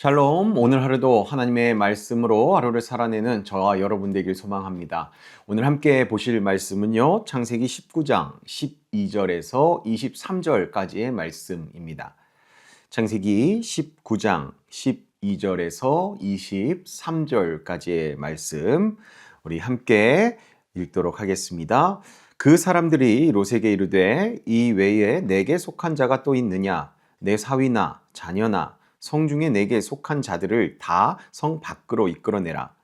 샬롬, 오늘 하루도 하나님의 말씀으로 하루를 살아내는 저와 여러분 되길 소망합니다. 오늘 함께 보실 말씀은요, 창세기 19장 12절에서 23절까지의 말씀입니다. 창세기 19장 12절에서 23절까지의 말씀, 우리 함께 읽도록 하겠습니다. 그 사람들이 롯에게 이르되 이 외에 내게 속한 자가 또 있느냐? 내 사위나 자녀나 성 중에 내게 속한 자들을 다 성 밖으로 이끌어내라.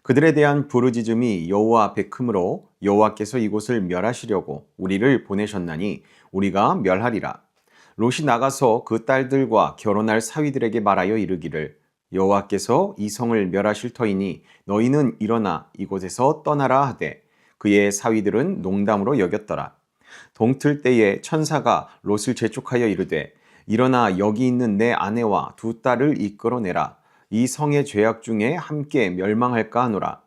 그들에 대한 부르짖음이 여호와 앞에 크므로 여호와께서 이곳을 멸하시려고 우리를 보내셨나니 우리가 멸하리라. 롯이 나가서 그 딸들과 결혼할 사위들에게 말하여 이르기를 여호와께서 이 성을 멸하실 터이니 너희는 일어나 이곳에서 떠나라 하되 그의 사위들은 농담으로 여겼더라. 동틀 때에 천사가 롯을 재촉하여 이르되 일어나 여기 있는 내 아내와 두 딸을 이끌어내라. 이 성의 죄악 중에 함께 멸망할까 하노라.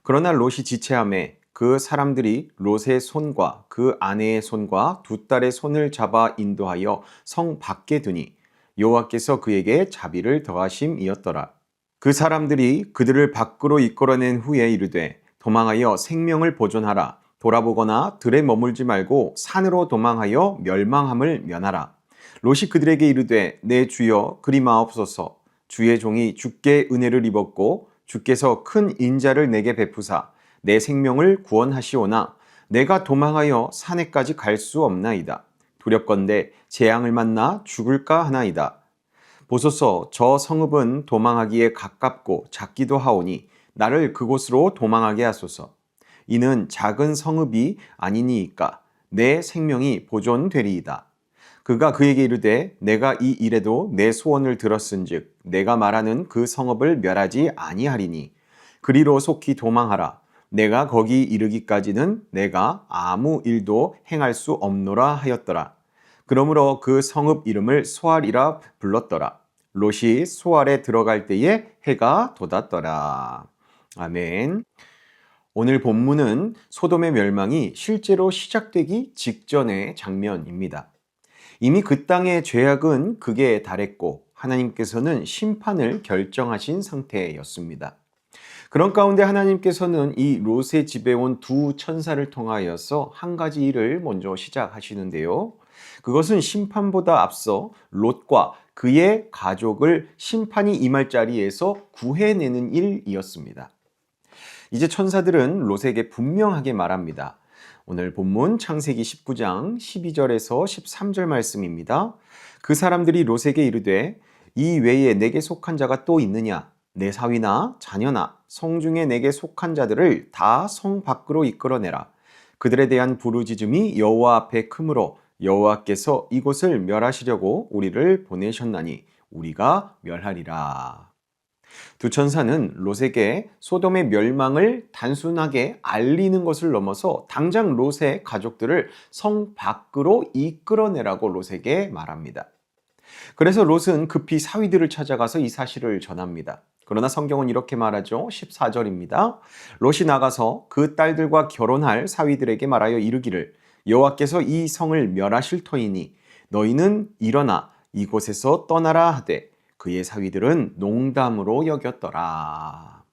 그러나 롯이 지체하매 그 사람들이 롯의 손과 그 아내의 손과 두 딸의 손을 잡아 인도하여 성 밖에 두니 여호와께서 그에게 자비를 더하심이었더라. 그 사람들이 그들을 밖으로 이끌어낸 후에 이르되 도망하여 생명을 보존하라. 돌아보거나 들에 머물지 말고 산으로 도망하여 멸망함을 면하라. 롯이 그들에게 이르되 내 주여 그리마옵소서. 주의 종이 주께 은혜를 입었고 주께서 큰 인자를 내게 베푸사 내 생명을 구원하시오나 내가 도망하여 산에까지 갈 수 없나이다. 두렵건대 재앙을 만나 죽을까 하나이다. 보소서 저 성읍은 도망하기에 가깝고 작기도 하오니 나를 그곳으로 도망하게 하소서. 이는 작은 성읍이 아니니이까 내 생명이 보존되리이다. 그가 그에게 이르되 내가 이 일에도 내 소원을 들었은즉 내가 말하는 그 성읍을 멸하지 아니하리니 그리로 속히 도망하라. 내가 거기 이르기까지는 내가 아무 일도 행할 수 없노라 하였더라. 그러므로 그 성읍 이름을 소알이라 불렀더라. 롯이 소알에 들어갈 때에 해가 돋았더라. 아멘. 오늘 본문은 소돔의 멸망이 실제로 시작되기 직전의 장면입니다. 이미 그 땅의 죄악은 극에 달했고 하나님께서는 심판을 결정하신 상태였습니다. 그런 가운데 하나님께서는 이 롯의 집에 온 두 천사를 통하여서 한 가지 일을 먼저 시작하시는데요. 그것은 심판보다 앞서 롯과 그의 가족을 심판이 임할 자리에서 구해내는 일이었습니다. 이제 천사들은 롯에게 분명하게 말합니다. 오늘 본문 창세기 19장 12절에서 13절 말씀입니다. 그 사람들이 롯에게 이르되 이 외에 내게 속한 자가 또 있느냐? 내 사위나 자녀나 성 중에 내게 속한 자들을 다 성 밖으로 이끌어내라. 그들에 대한 부르짖음이 여호와 앞에 크므로 여호와께서 이곳을 멸하시려고 우리를 보내셨나니 우리가 멸하리라. 두 천사는 롯에게 소돔의 멸망을 단순하게 알리는 것을 넘어서 당장 롯의 가족들을 성 밖으로 이끌어내라고 롯에게 말합니다. 그래서 롯은 급히 사위들을 찾아가서 이 사실을 전합니다. 그러나 성경은 이렇게 말하죠. 14절입니다. 롯이 나가서 그 딸들과 결혼할 사위들에게 말하여 이르기를 여호와께서 이 성을 멸하실 터이니 너희는 일어나 이곳에서 떠나라 하되 그의 사위들은 농담으로 여겼더라.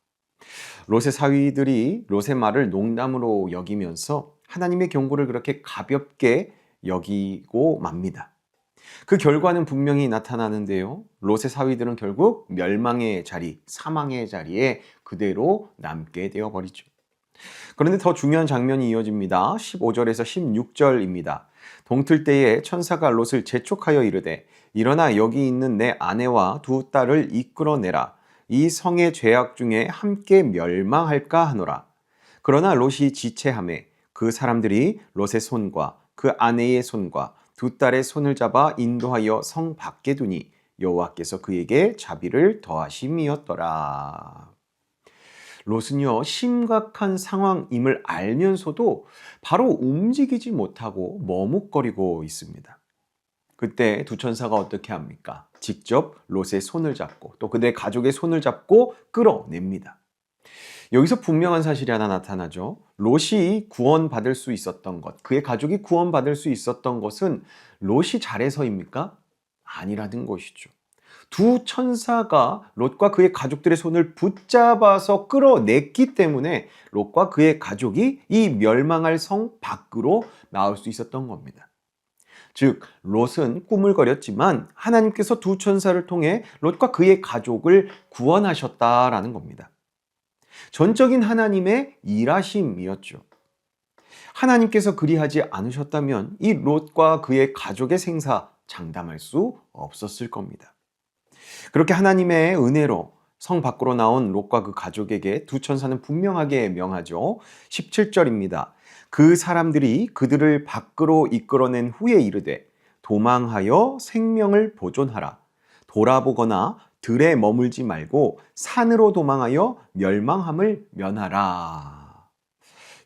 롯의 사위들이 롯의 말을 농담으로 여기면서 하나님의 경고를 그렇게 가볍게 여기고 맙니다. 그 결과는 분명히 나타나는데요. 롯의 사위들은 결국 멸망의 자리, 사망의 자리에 그대로 남게 되어버리죠. 그런데 더 중요한 장면이 이어집니다. 15절에서 16절입니다. 동틀 때에 천사가 롯을 재촉하여 이르되 일어나 여기 있는 내 아내와 두 딸을 이끌어내라. 이 성의 죄악 중에 함께 멸망할까 하노라. 그러나 롯이 지체하매 그 사람들이 롯의 손과 그 아내의 손과 두 딸의 손을 잡아 인도하여 성 밖에 두니 여호와께서 그에게 자비를 더하심이었더라. 롯은요, 심각한 상황임을 알면서도 바로 움직이지 못하고 머뭇거리고 있습니다. 그때 두 천사가 어떻게 합니까? 직접 롯의 손을 잡고 또 그들의 가족의 손을 잡고 끌어냅니다. 여기서 분명한 사실이 하나 나타나죠. 롯이 구원받을 수 있었던 것, 그의 가족이 구원받을 수 있었던 것은 롯이 잘해서입니까? 아니라는 것이죠. 두 천사가 롯과 그의 가족들의 손을 붙잡아서 끌어냈기 때문에 롯과 그의 가족이 이 멸망할 성 밖으로 나올 수 있었던 겁니다. 즉, 롯은 꿈을 거렸지만 하나님께서 두 천사를 통해 롯과 그의 가족을 구원하셨다라는 겁니다. 전적인 하나님의 일하심이었죠. 하나님께서 그리하지 않으셨다면 이 롯과 그의 가족의 생사 장담할 수 없었을 겁니다. 그렇게 하나님의 은혜로 성 밖으로 나온 롯과 그 가족에게 두 천사는 분명하게 명하죠. 17절입니다. 그 사람들이 그들을 밖으로 이끌어낸 후에 이르되 도망하여 생명을 보존하라. 돌아보거나 들에 머물지 말고 산으로 도망하여 멸망함을 면하라.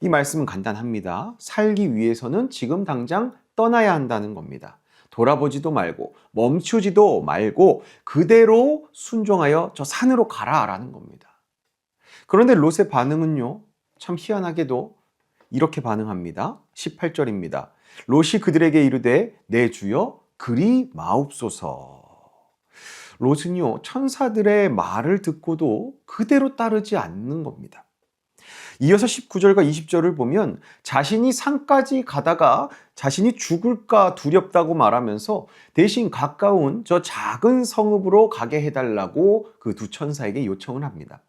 이 말씀은 간단합니다. 살기 위해서는 지금 당장 떠나야 한다는 겁니다. 돌아보지도 말고 멈추지도 말고 그대로 순종하여 저 산으로 가라라는 겁니다. 그런데 롯의 반응은요, 참 희한하게도 이렇게 반응합니다. 18절입니다. 롯이 그들에게 이르되 내 주여 그리 마옵소서. 롯은요, 천사들의 말을 듣고도 그대로 따르지 않는 겁니다. 이어서 19절과 20절을 보면 자신이 산까지 가다가 자신이 죽을까 두렵다고 말하면서 대신 가까운 저 작은 성읍으로 가게 해달라고 그 두 천사에게 요청을 합니다.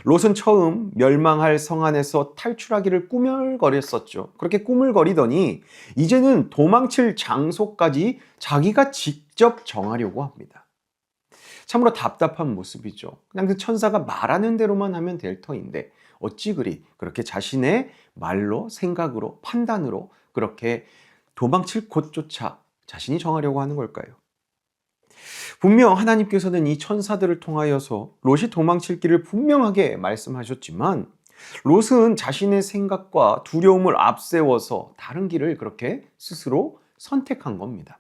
롯은 처음 멸망할 성 안에서 탈출하기를 꾸물거렸었죠. 그렇게 꾸물거리더니 이제는 도망칠 장소까지 자기가 직접 정하려고 합니다. 참으로 답답한 모습이죠. 그냥 그 천사가 말하는 대로만 하면 될 터인데 어찌 그렇게 자신의 말로, 생각으로, 판단으로 그렇게 도망칠 곳조차 자신이 정하려고 하는 걸까요? 분명 하나님께서는 이 천사들을 통하여서 롯이 도망칠 길을 분명하게 말씀하셨지만 롯은 자신의 생각과 두려움을 앞세워서 다른 길을 그렇게 스스로 선택한 겁니다.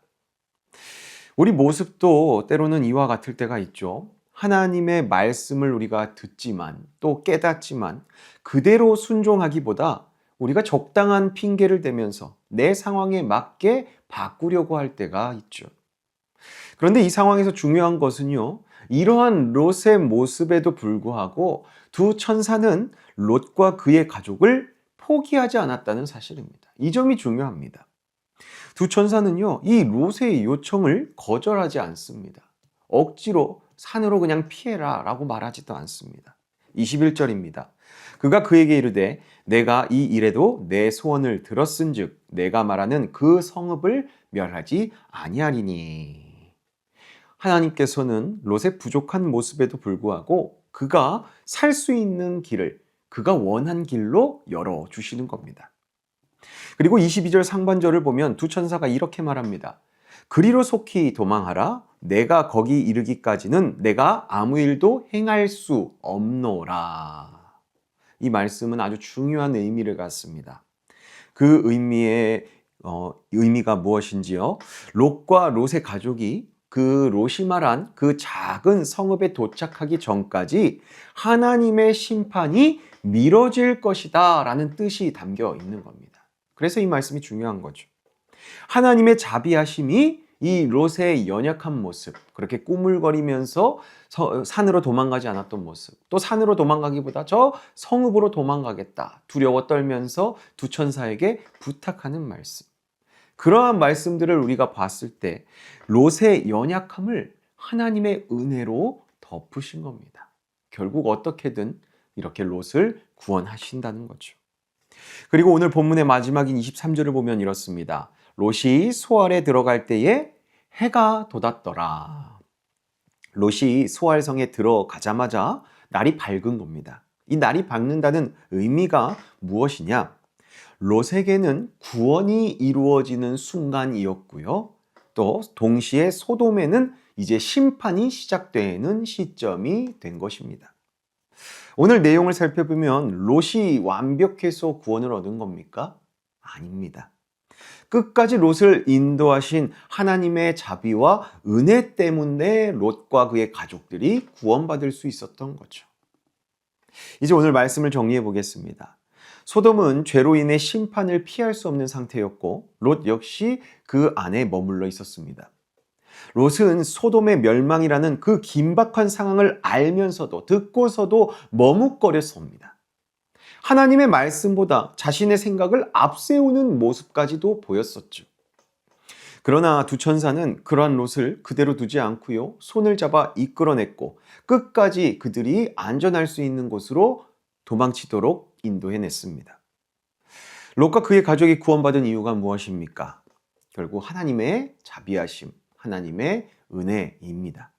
우리 모습도 때로는 이와 같을 때가 있죠. 하나님의 말씀을 우리가 듣지만 또 깨닫지만 그대로 순종하기보다 우리가 적당한 핑계를 대면서 내 상황에 맞게 바꾸려고 할 때가 있죠. 그런데 이 상황에서 중요한 것은요, 이러한 롯의 모습에도 불구하고 두 천사는 롯과 그의 가족을 포기하지 않았다는 사실입니다. 이 점이 중요합니다. 두 천사는요, 이 롯의 요청을 거절하지 않습니다. 억지로 산으로 그냥 피해라 라고 말하지도 않습니다. 21절입니다. 그가 그에게 이르되 내가 이 일에도 내 소원을 들었은즉 내가 말하는 그 성읍을 멸하지 아니하리니. 하나님께서는 롯의 부족한 모습에도 불구하고 그가 살 수 있는 길을 그가 원한 길로 열어주시는 겁니다. 그리고 22절 상반절을 보면 두 천사가 이렇게 말합니다. 그리로 속히 도망하라. 내가 거기 이르기까지는 내가 아무 일도 행할 수 없노라. 이 말씀은 아주 중요한 의미를 갖습니다. 그 의미가 무엇인지요? 롯과 롯의 가족이 그 롯이 말한 그 작은 성읍에 도착하기 전까지 하나님의 심판이 미뤄질 것이다 라는 뜻이 담겨 있는 겁니다. 그래서 이 말씀이 중요한 거죠. 하나님의 자비하심이 이 롯의 연약한 모습, 그렇게 꾸물거리면서 산으로 도망가지 않았던 모습, 또 산으로 도망가기보다 저 성읍으로 도망가겠다 두려워 떨면서 두 천사에게 부탁하는 말씀, 그러한 말씀들을 우리가 봤을 때 롯의 연약함을 하나님의 은혜로 덮으신 겁니다. 결국 어떻게든 이렇게 롯을 구원하신다는 거죠. 그리고 오늘 본문의 마지막인 23절을 보면 이렇습니다. 롯이 소알에 들어갈 때에 해가 돋았더라. 롯이 소알성에 들어가자마자 날이 밝은 겁니다. 이 날이 밝는다는 의미가 무엇이냐? 롯에게는 구원이 이루어지는 순간이었고요. 또 동시에 소돔에는 이제 심판이 시작되는 시점이 된 것입니다. 오늘 내용을 살펴보면 롯이 완벽해서 구원을 얻은 겁니까? 아닙니다. 끝까지 롯을 인도하신 하나님의 자비와 은혜 때문에 롯과 그의 가족들이 구원받을 수 있었던 거죠. 이제 오늘 말씀을 정리해 보겠습니다. 소돔은 죄로 인해 심판을 피할 수 없는 상태였고 롯 역시 그 안에 머물러 있었습니다. 롯은 소돔의 멸망이라는 그 긴박한 상황을 알면서도 듣고서도 머뭇거렸습니다. 하나님의 말씀보다 자신의 생각을 앞세우는 모습까지도 보였었죠. 그러나 두 천사는 그러한 롯을 그대로 두지 않고요, 손을 잡아 이끌어냈고 끝까지 그들이 안전할 수 있는 곳으로 도망치도록 인도해냈습니다. 롯과 그의 가족이 구원받은 이유가 무엇입니까? 결국 하나님의 자비하심, 하나님의 은혜입니다.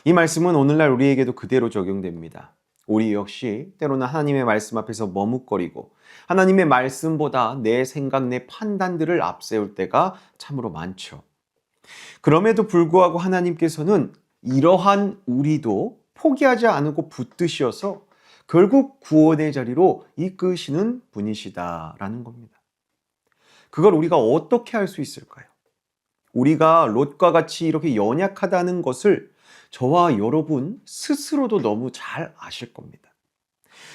이 말씀은 오늘날 우리에게도 그대로 적용됩니다. 우리 역시 때로는 하나님의 말씀 앞에서 머뭇거리고 하나님의 말씀보다 내 생각, 내 판단들을 앞세울 때가 참으로 많죠. 그럼에도 불구하고 하나님께서는 이러한 우리도 포기하지 않고 붙드셔서 결국 구원의 자리로 이끄시는 분이시다라는 겁니다. 그걸 우리가 어떻게 할 수 있을까요? 우리가 롯과 같이 이렇게 연약하다는 것을 저와 여러분 스스로도 너무 잘 아실 겁니다.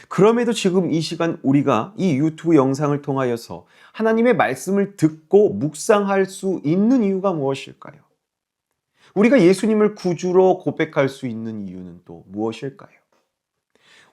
그럼에도 지금 이 시간 우리가 이 유튜브 영상을 통하여서 하나님의 말씀을 듣고 묵상할 수 있는 이유가 무엇일까요? 우리가 예수님을 구주로 고백할 수 있는 이유는 또 무엇일까요?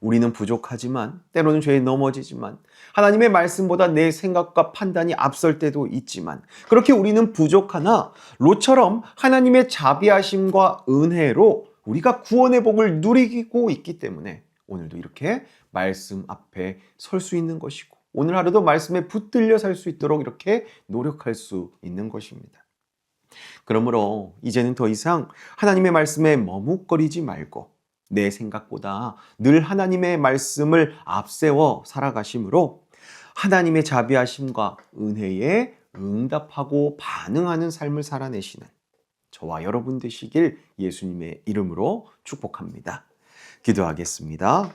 우리는 부족하지만, 때로는 죄에 넘어지지만, 하나님의 말씀보다 내 생각과 판단이 앞설 때도 있지만, 그렇게 우리는 부족하나 롯처럼 하나님의 자비하심과 은혜로 우리가 구원의 복을 누리고 있기 때문에 오늘도 이렇게 말씀 앞에 설 수 있는 것이고, 오늘 하루도 말씀에 붙들려 살 수 있도록 이렇게 노력할 수 있는 것입니다. 그러므로 이제는 더 이상 하나님의 말씀에 머뭇거리지 말고 내 생각보다 늘 하나님의 말씀을 앞세워 살아가심으로 하나님의 자비하심과 은혜에 응답하고 반응하는 삶을 살아내시는 저와 여러분 되시길 예수님의 이름으로 축복합니다. 기도하겠습니다.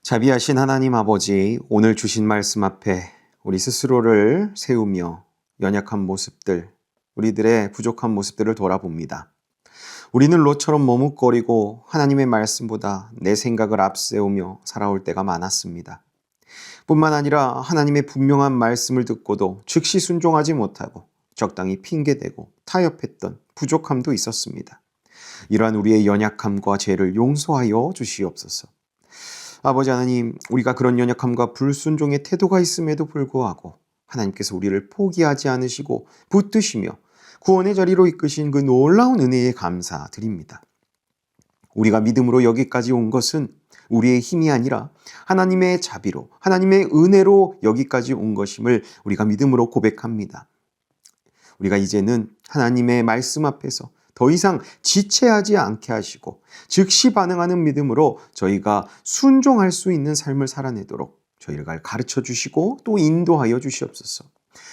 자비하신 하나님 아버지, 오늘 주신 말씀 앞에 우리 스스로를 세우며 연약한 모습들, 우리들의 부족한 모습들을 돌아봅니다. 우리는 롯처럼 머뭇거리고 하나님의 말씀보다 내 생각을 앞세우며 살아올 때가 많았습니다. 뿐만 아니라 하나님의 분명한 말씀을 듣고도 즉시 순종하지 못하고 적당히 핑계대고 타협했던 부족함도 있었습니다. 이러한 우리의 연약함과 죄를 용서하여 주시옵소서. 아버지 하나님, 우리가 그런 연약함과 불순종의 태도가 있음에도 불구하고 하나님께서 우리를 포기하지 않으시고 붙드시며 구원의 자리로 이끄신 그 놀라운 은혜에 감사드립니다. 우리가 믿음으로 여기까지 온 것은 우리의 힘이 아니라 하나님의 자비로, 하나님의 은혜로 여기까지 온 것임을 우리가 믿음으로 고백합니다. 우리가 이제는 하나님의 말씀 앞에서 더 이상 지체하지 않게 하시고 즉시 반응하는 믿음으로 저희가 순종할 수 있는 삶을 살아내도록 저희를 가르쳐 주시고 또 인도하여 주시옵소서.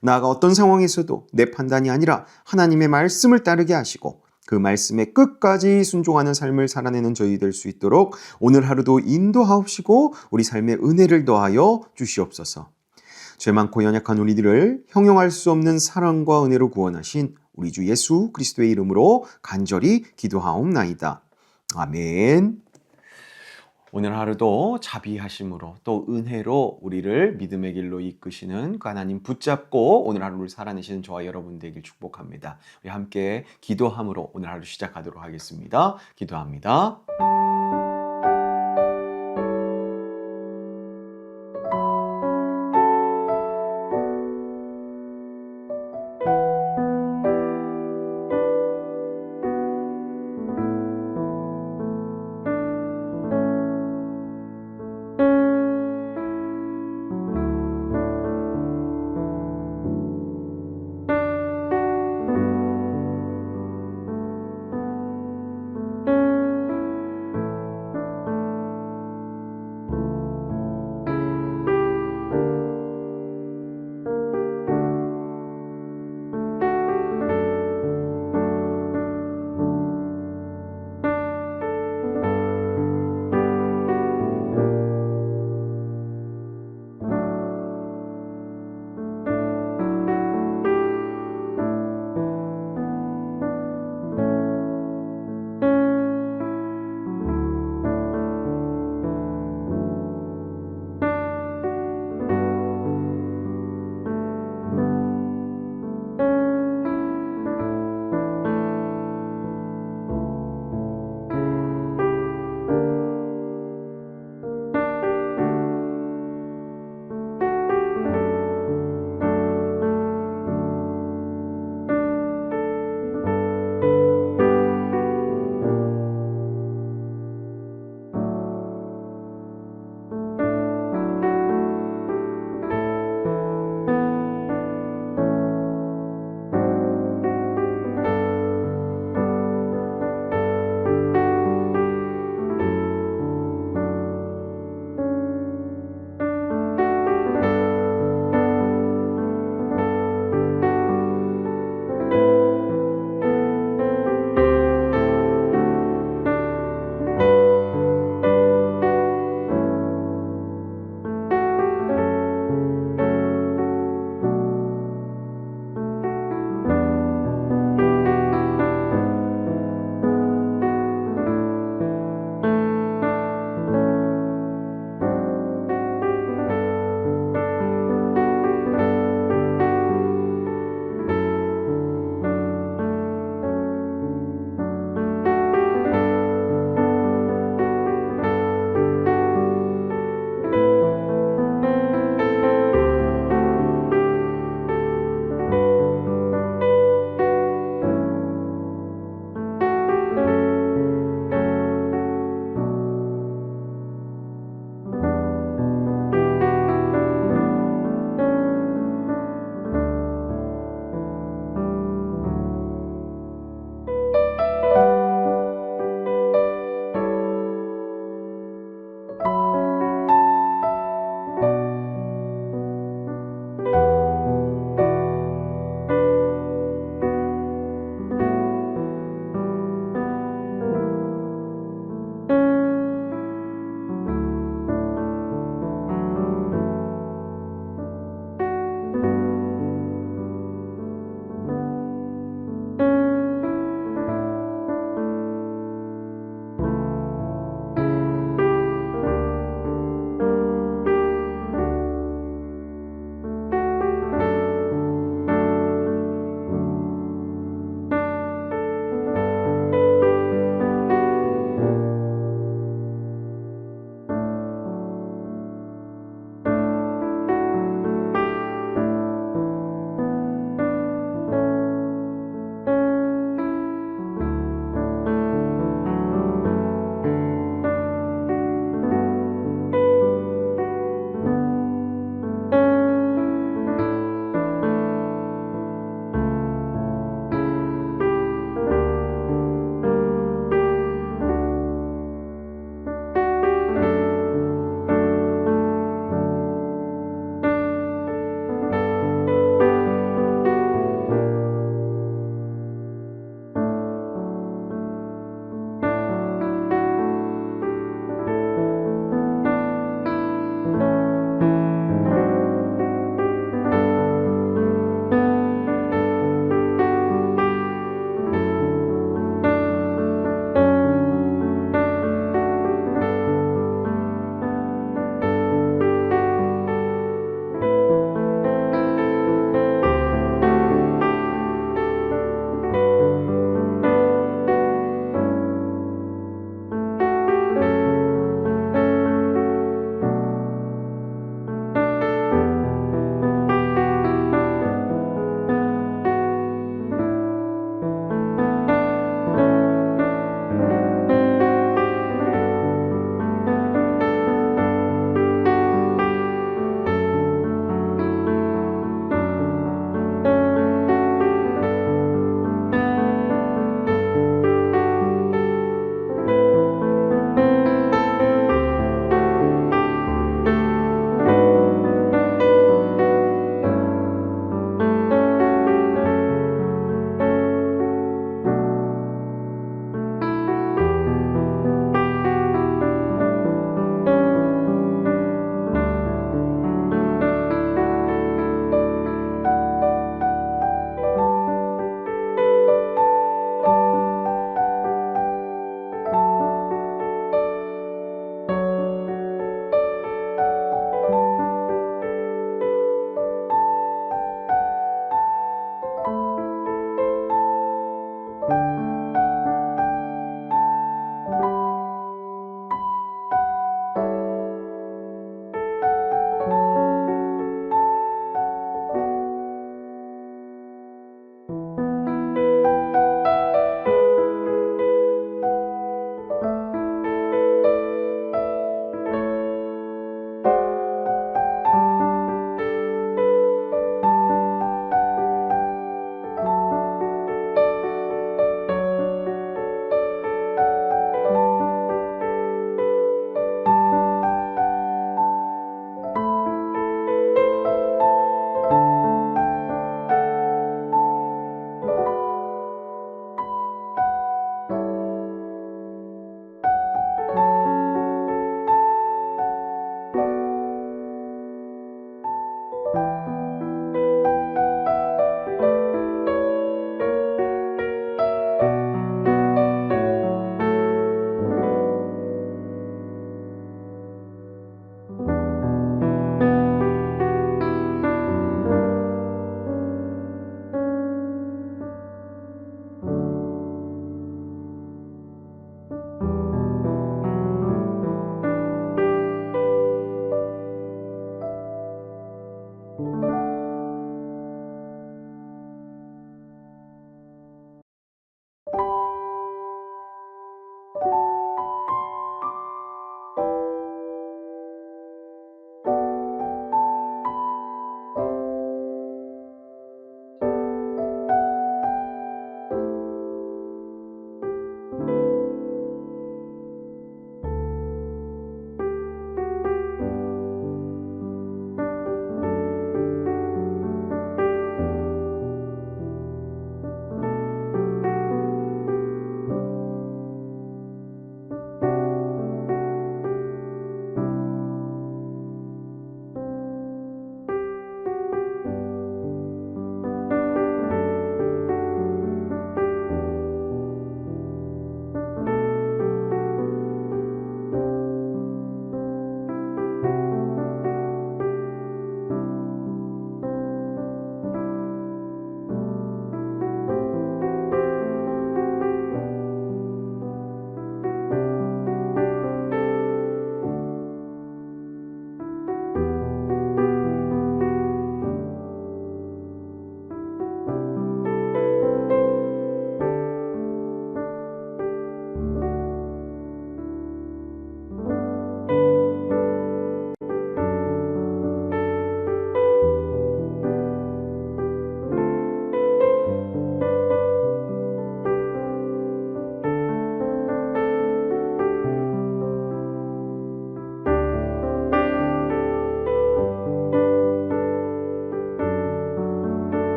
나아가 어떤 상황에서도 내 판단이 아니라 하나님의 말씀을 따르게 하시고 그 말씀에 끝까지 순종하는 삶을 살아내는 저희 될 수 있도록 오늘 하루도 인도하옵시고 우리 삶에 은혜를 더하여 주시옵소서. 죄 많고 연약한 우리들을 형용할 수 없는 사랑과 은혜로 구원하신 우리 주 예수 그리스도의 이름으로 간절히 기도하옵나이다. 아멘. 오늘 하루도 자비하심으로 또 은혜로 우리를 믿음의 길로 이끄시는 그 하나님 붙잡고 오늘 하루를 살아내시는 저와 여러분 되길 축복합니다. 우리 함께 기도함으로 오늘 하루 시작하도록 하겠습니다. 기도합니다.